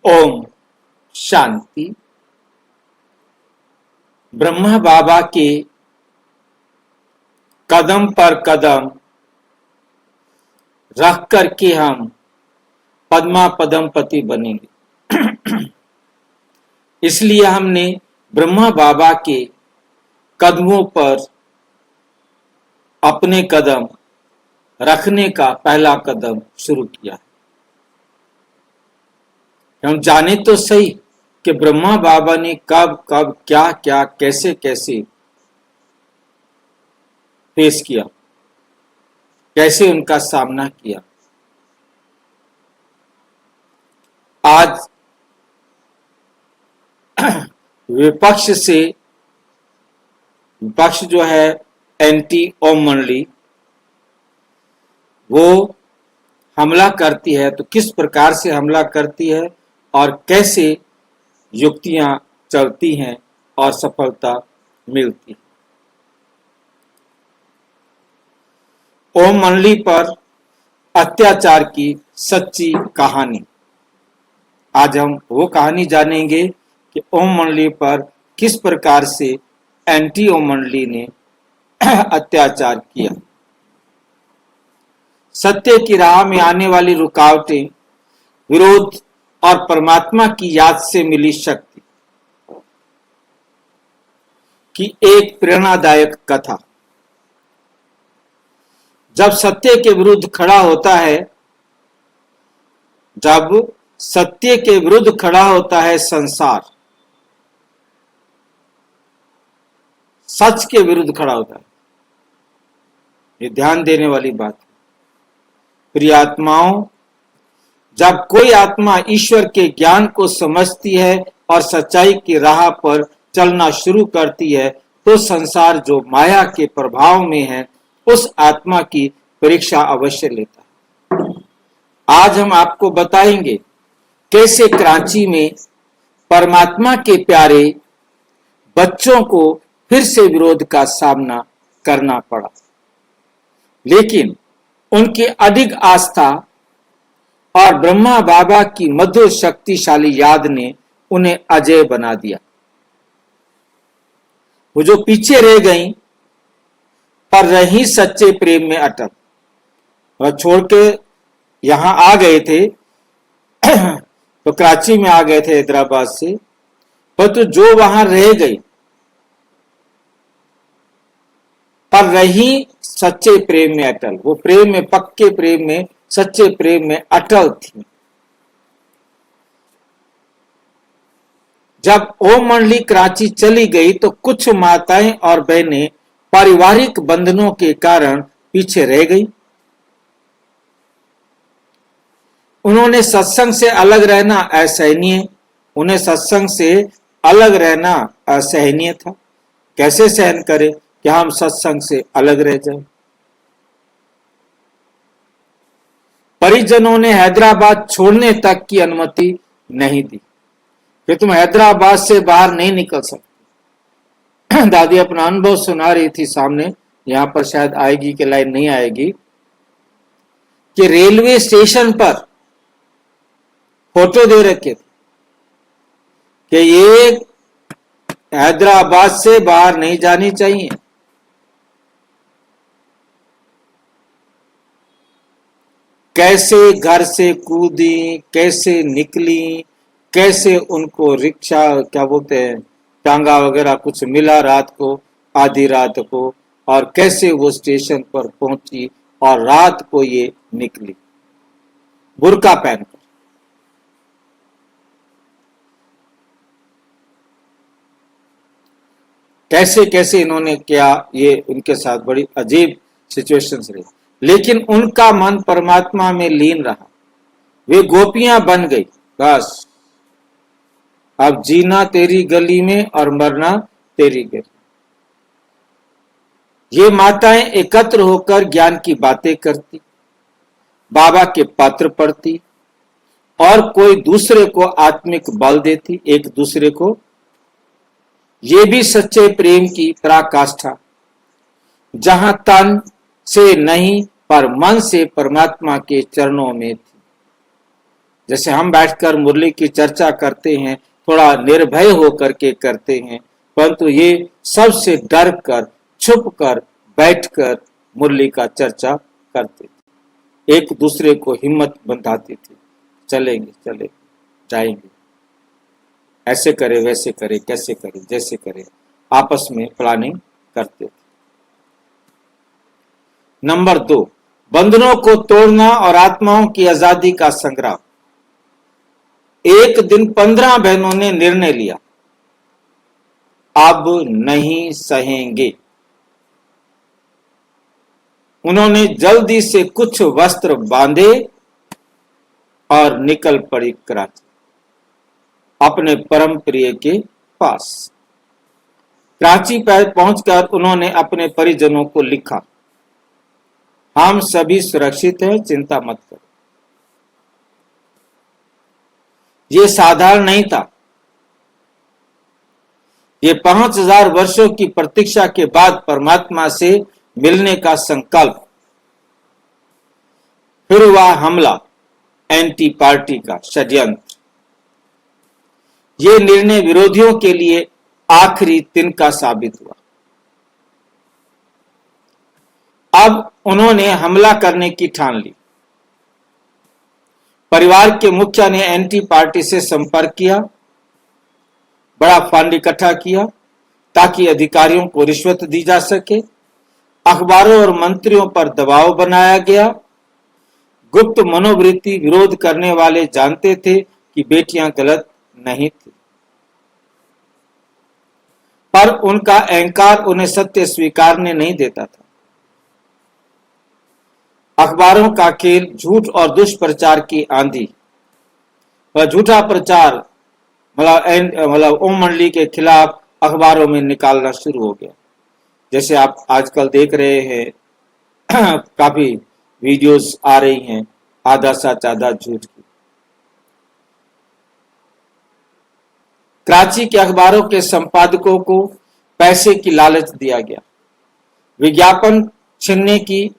ओम शांति। ब्रह्मा बाबा के कदम पर कदम रख करके हम पद्मा पदमपति बनेंगे। इसलिए हमने ब्रह्मा बाबा के कदमों पर अपने कदम रखने का पहला कदम शुरू किया। हम जाने तो सही कि ब्रह्मा बाबा ने कब कब क्या क्या कैसे कैसे फेस किया, कैसे उनका सामना किया। आज विपक्ष जो है एंटी ओम मंडली, वो हमला करती है तो किस प्रकार से हमला करती है और कैसे युक्तियां चलती हैं और सफलता मिलती है। ओम मंडली पर अत्याचार की सच्ची कहानी, आज हम वो कहानी जानेंगे कि ओम मंडली पर किस प्रकार से एंटी ओम मंडली ने अत्याचार किया। सत्य की राह में आने वाली रुकावटें, विरोध और परमात्मा की याद से मिली शक्ति की एक प्रेरणादायक कथा। जब सत्य के विरुद्ध खड़ा होता है, जब सत्य के विरुद्ध खड़ा होता है संसार, सच के विरुद्ध खड़ा होता है, ये ध्यान देने वाली बात है। प्रिय आत्माओं, जब कोई आत्मा ईश्वर के ज्ञान को समझती है और सच्चाई की राह पर चलना शुरू करती है, तो संसार जो माया के प्रभाव में है, उस आत्मा की परीक्षा अवश्य लेता है। आज हम आपको बताएंगे कैसे कराची में परमात्मा के प्यारे बच्चों को फिर से विरोध का सामना करना पड़ा, लेकिन उनकी अडिग आस्था और ब्रह्मा बाबा की मधुर शक्तिशाली याद ने उन्हें अजय बना दिया। वो जो पीछे रह गईं पर रही सच्चे प्रेम में अटल, वह छोड़ के यहां आ गए थे तो कराची में आ गए थे हैदराबाद से, परंतु जो वहां रह गई पर रही सच्चे प्रेम में अटल, वो प्रेम में, पक्के प्रेम में, सच्चे प्रेम में अटल थी। जब ओम मंडली कराची चली गई तो कुछ माताएं और बहनें पारिवारिक बंधनों के कारण पीछे रह गई। उन्होंने सत्संग से अलग रहना असहनीय, उन्हें सत्संग से अलग रहना असहनीय था। कैसे सहन करें कि हम सत्संग से अलग रह जाएं। परिजनों ने हैदराबाद छोड़ने तक की अनुमति नहीं दी कि तुम हैदराबाद से बाहर नहीं निकल सकते। दादी अपना अनुभव सुना रही थी सामने, यहां पर शायद आएगी कि लाइन नहीं आएगी, कि रेलवे स्टेशन पर फोटो दे रखे थे कि ये हैदराबाद से बाहर नहीं जानी चाहिए। कैसे घर से कूदी, कैसे निकली, कैसे उनको रिक्शा क्या बोलते हैं, टांगा वगैरह कुछ मिला रात को, आधी रात को, और कैसे वो स्टेशन पर पहुंची और रात को ये निकली बुर्का पहनकर। कैसे कैसे इन्होंने किया, ये उनके साथ बड़ी अजीब सिचुएशंस रही, लेकिन उनका मन परमात्मा में लीन रहा। वे गोपियां बन गई। बस अब जीना तेरी गली में और मरना तेरी गली। ये माताएं एकत्र होकर ज्ञान की बातें करती, बाबा के पत्र पढ़ती और कोई दूसरे को आत्मिक बल देती, एक दूसरे को। ये भी सच्चे प्रेम की पराकाष्ठा, जहां तन से नहीं पर मन से परमात्मा के चरणों में थी। जैसे हम बैठकर मुरली की चर्चा करते हैं, थोड़ा निर्भय होकर के करते हैं, परंतु ये सबसे डर कर, छुप कर, बैठकर मुरली का चर्चा करते थे। एक दूसरे को हिम्मत बंधाते थे, चलेंगे चलेंगे जाएंगे, ऐसे करे वैसे करे, कैसे करे जैसे करे, आपस में प्लानिंग करते थे। नंबर 2, बंधनों को तोड़ना और आत्माओं की आजादी का संग्राम। एक दिन 15 बहनों ने निर्णय लिया, अब नहीं सहेंगे। उन्होंने जल्दी से कुछ वस्त्र बांधे और निकल पड़ी कराची, अपने परम प्रिय के पास। कराची पर पहुंचकर उन्होंने अपने परिजनों को लिखा, हम सभी सुरक्षित हैं, चिंता मत करो। ये साधारण नहीं था। ये 5000 वर्षों की प्रतीक्षा के बाद परमात्मा से मिलने का संकल्प। फिर हुआ हमला, एंटी पार्टी का षड्यंत्र। ये निर्णय विरोधियों के लिए आखिरी तिनका साबित हुआ। अब उन्होंने हमला करने की ठान ली। परिवार के मुखिया ने एंटी पार्टी से संपर्क किया, बड़ा फंड इकट्ठा किया ताकि अधिकारियों को रिश्वत दी जा सके। अखबारों और मंत्रियों पर दबाव बनाया गया। गुप्त मनोवृत्ति विरोध करने वाले जानते थे कि बेटियां गलत नहीं थी, पर उनका अहंकार उन्हें सत्य स्वीकारने नहीं देता था। अखबारों का खेल, झूठ और दुष्प्रचार की आंधी। वह झूठा प्रचार मतलब ओम मंडली के खिलाफ अखबारों में निकालना शुरू हो गया। जैसे आप आजकल देख रहे हैं काफी वीडियोस आ रही हैं, आधा सच आधा झूठ की। कराची के अखबारों के संपादकों को पैसे की लालच दिया गया, विज्ञापन छीनने की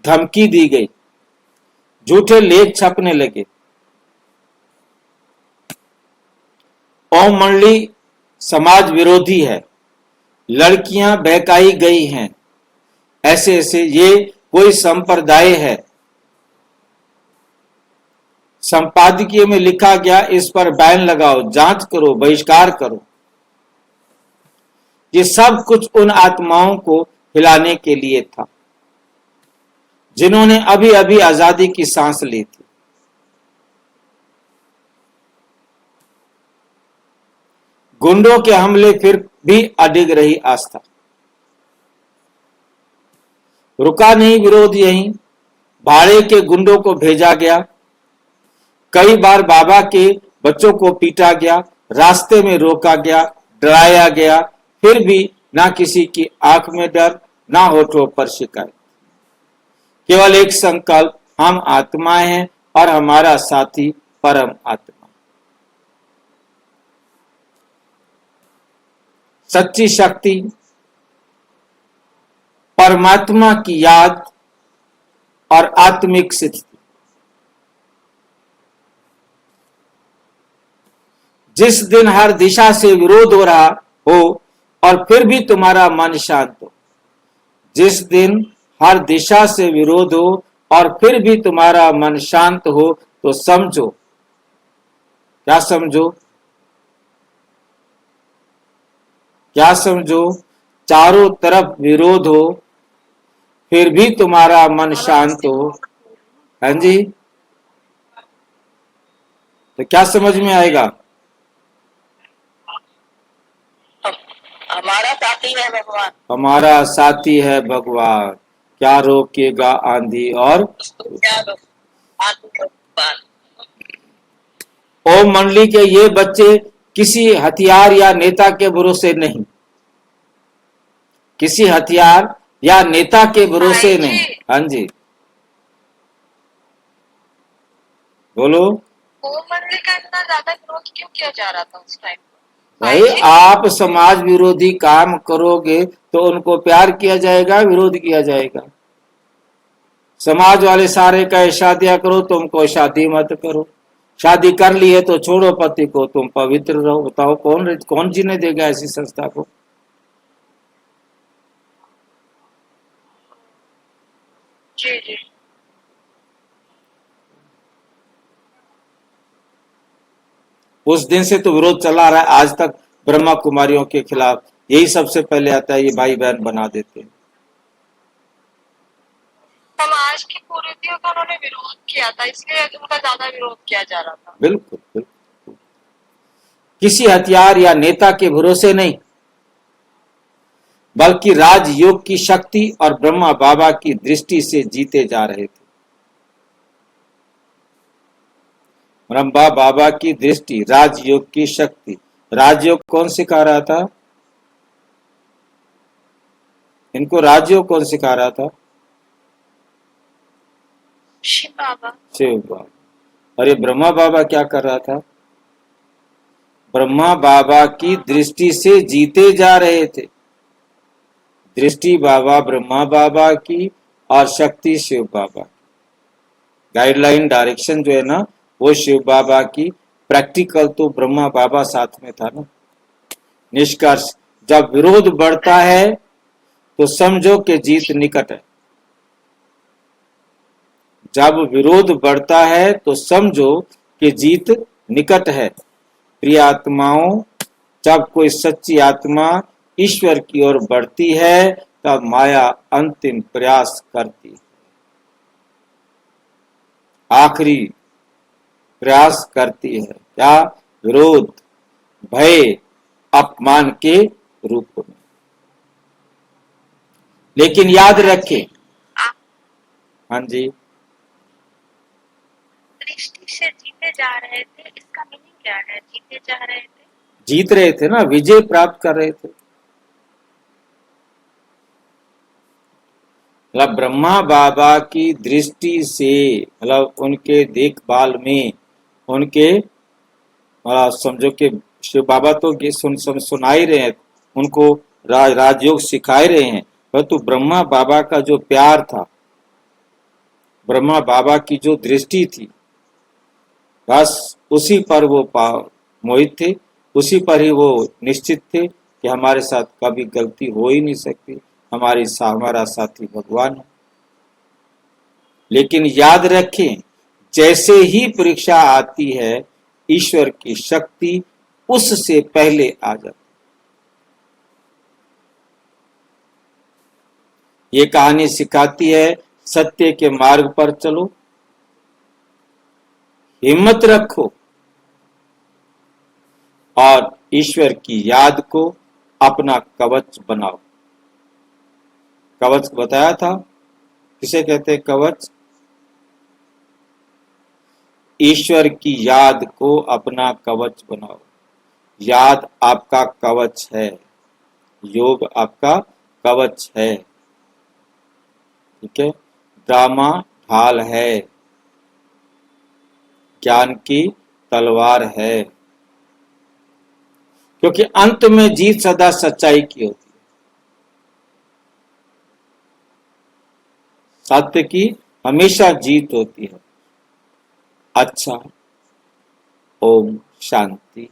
धमकी दी गई, झूठे लेख छपने लगे। ओम मंडली समाज विरोधी है, लड़कियां बहकाई गई हैं, ऐसे ऐसे ये कोई संप्रदाय है। संपादकीय में लिखा गया, इस पर बैन लगाओ, जांच करो, बहिष्कार करो। ये सब कुछ उन आत्माओं को हिलाने के लिए था जिन्होंने अभी अभी आजादी की सांस ली थी। गुंडों के हमले फिर भी अडिग रही आस्था। रुका नहीं विरोध यहीं, भाड़े के गुंडों को भेजा गया। कई बार बाबा के बच्चों को पीटा गया, रास्ते में रोका गया, डराया गया, फिर भी ना किसी की आंख में डर, ना होठों पर शिकायत। केवल एक संकल्प, हम आत्माएं हैं और हमारा साथी परम आत्मा। सच्ची शक्ति, परमात्मा की याद और आत्मिक स्थिति। जिस दिन हर दिशा से विरोध हो रहा हो और फिर भी तुम्हारा मन शांत हो, जिस दिन हर दिशा से विरोध हो और फिर भी तुम्हारा मन शांत हो, तो समझो, क्या समझो, क्या समझो, चारों तरफ विरोध हो फिर भी तुम्हारा मन शांत हो। हाँ जी, तो क्या समझ में आएगा? हमारा साथी है भगवान, हमारा साथी है भगवान, क्या रोकेगा आंधी और ओम मंडली के ये बच्चे किसी हथियार या नेता के भरोसे नहीं, किसी हथियार या नेता के भरोसे नहीं। हाँ जी, बोलो। ओम मंडली का इतना ज्यादा विरोध क्यों किया जा रहा था उस टाइम? भाई, आप समाज विरोधी काम करोगे तो उनको प्यार किया जाएगा, विरोध किया जाएगा। समाज वाले सारे कहे शादियां करो, तुमको शादी मत करो, शादी कर ली है तो छोड़ो पति को, तुम पवित्र रहो। बताओ कौन जीने देगा ऐसी संस्था को? जी जी। उस दिन से तो विरोध चला रहा है आज तक। ब्रह्मा कुमारियों के खिलाफ यही सबसे पहले आता है, ये भाई बहन बना देते हैं। समाज की कुरीतियों का उन्होंने विरोध किया था, इसलिए उनका ज्यादा विरोध किया जा रहा था। बिल्कुल बिल्कुल। किसी हथियार या नेता के भरोसे नहीं, बल्कि राजयोग की शक्ति और ब्रह्मा बाबा की दृष्टि से जीते जा रहे थे। ब्रह्मा बाबा की दृष्टि, राजयोग की शक्ति। राजयोग कौन सिखा रहा था इनको? राजयोग कौन सिखा रहा था? शिव बाबा। शिव बाबा। और ये ब्रह्मा बाबा क्या कर रहा था? ब्रह्मा बाबा की दृष्टि से जीते जा रहे थे। दृष्टि बाबा ब्रह्मा बाबा की और शक्ति शिव बाबा की। गाइडलाइन डायरेक्शन जो है ना, वो शिव बाबा की। प्रैक्टिकल तो ब्रह्मा बाबा साथ में था ना। निष्कर्ष, जब विरोध बढ़ता है तो समझो कि जीत निकट है। जब विरोध बढ़ता है तो समझो कि जीत निकट है। प्रिय आत्माओं, जब कोई सच्ची आत्मा ईश्वर की ओर बढ़ती है तब माया अंतिम प्रयास करती है, आखिरी प्रयास करती है। क्या? विरोध, भय, अपमान के रूप में। लेकिन याद रखें, हाँ जी, दृष्टि से जीते जा रहे थे, इसका मीनिंग क्या है? जीते जा रहे थे, जीत रहे थे ना, विजय प्राप्त कर रहे थे। मतलब ब्रह्मा बाबा की दृष्टि से, मतलब उनके देखभाल में, उनके समझो कि शिव बाबा तो सुना ही रहे हैं उनको, राजयोग सिखाए रहे हैं, परंतु ब्रह्मा बाबा का जो प्यार था, ब्रह्मा बाबा की जो दृष्टि थी, बस उसी पर वो मोहित थे, उसी पर ही वो निश्चित थे कि हमारे साथ कभी गलती हो ही नहीं सकती, हमारा साथी भगवान है। लेकिन याद रखें, जैसे ही परीक्षा आती है, ईश्वर की शक्ति उससे पहले आ जाती। ये कहानी सिखाती है, सत्य के मार्ग पर चलो, हिम्मत रखो और ईश्वर की याद को अपना कवच बनाओ। कवच बताया था, किसे कहते हैं कवच? ईश्वर की याद को अपना कवच बनाओ। याद आपका कवच है, योग आपका कवच है, ठीक है। ड्रामा ढाल है, ज्ञान की तलवार है, क्योंकि अंत में जीत सदा सच्चाई की होती है, सत्य की हमेशा जीत होती है। अच्छा, ओम शांति।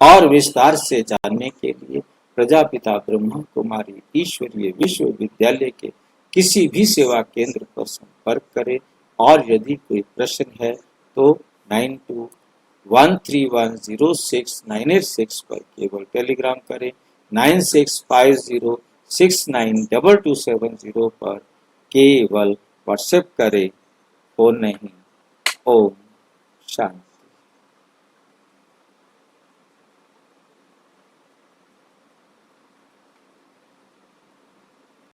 और विस्तार से जानने के लिए प्रजापिता ब्रह्मा कुमारी ईश्वरीय विश्वविद्यालय के किसी भी सेवा केंद्र पर संपर्क करें। और यदि कोई प्रश्न है तो 9213106986 पर केवल टेलीग्राम करें, 9650692270 पर केवल व्हाट्सएप करें, फोन नहीं। ओम शांति।